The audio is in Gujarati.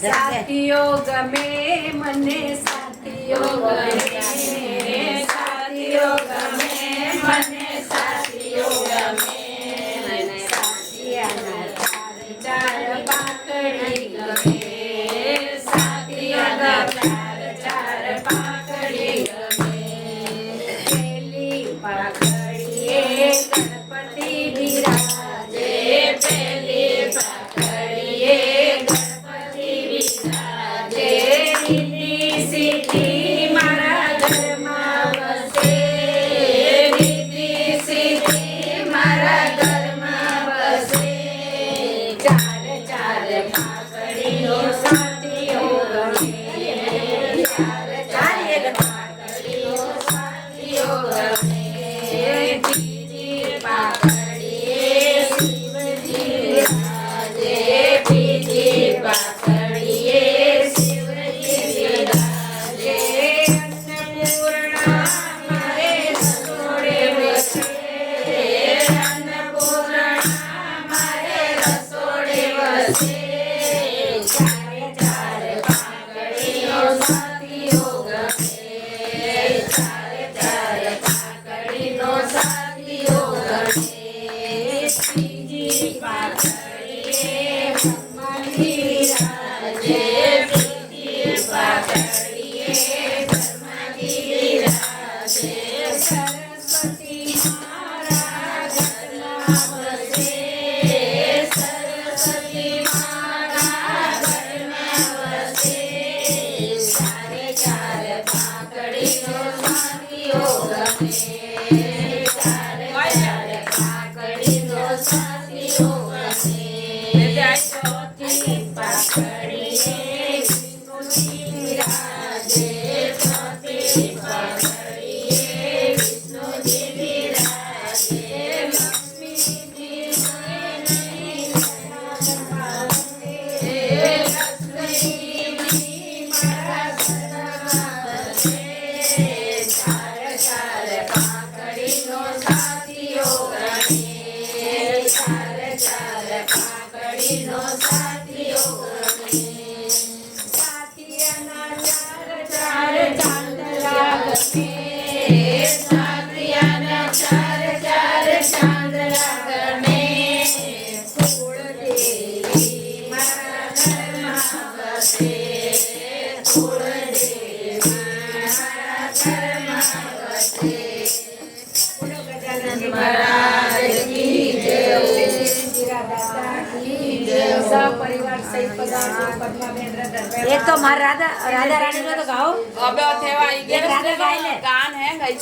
साथियो गमे मने साथियो गमे साथियो गमे मने साथियो गमे साथियाना चार चार पाकड़ी गमे साथियाना चार चार पाकड़ी गमे पेली पाकड़ीए गणपति विराजे पेली पाकड़ीए गणपति विराजे रिद्धि सिद्धि मारा घરમાં વસે रिद्धि सिद्धि मारा घરમાં વસે ચાર ચાર પાકડીઓ સાથીઓ ગમે ચાર ચાર પાકડીઓ સાથીઓ ગમે બીજી પાકડીએ શિવજી વિરાજે બીજી પાકડીએ શિવજી વિરાજે અન્નપૂર્ણા મારે રસોડે વસે અન્નપૂર્ણા મારે રસોડે વસે ચારે ચાર પાકડીઓ સાથીઓ ગમે ચારે ચાર પાકડીનો સાથીઓ ગમે ત્રીજી પાકડીએ બ્રહ્માજી વિરાજે ત્રીજી પાકડીએ બ્રહ્માજી વિરાજે સરસ્વતી મારા ઘરમાં વસે સરસ્વતી મારા ઘરમાં વસે ચારે ચાર પાકડીનો સાથીઓ ગમે ચારે ચાર પાકડીનો સાથીઓ ગમે ચોથી પાકડીએ વિષ્ણુજી વિરાજે ચોથી પાકડીએ વિષ્ણુજી વિરાજે લક્ષ્મીજી નહીં ઘરમાં વસે લક્ષ્મીજી મારા ઘરમાં વસે ચાર ચાર પાકડીનો સાથીઓ ગમે ચાર ચાર પાકડીનો સાથીઓ ગમે સાથિયાના ચાર ચાર ચાંદલા ગમે સાથિયાના ચાર ચાર ચાંદલા ગમે કુળદેવી મારા ઘરમાં વસે કુળદેવી મારા ઘરમાં વસે બોલો ગજાનન મહારાજ કી જય જીરા દાદા કી જય સપરિવાર સહિત પધારજો પદ્માબેન રતન एक तो मार राधा राधा रानी नो तो गाओ अब थेवा आई एक राधा गाय ले गान है गई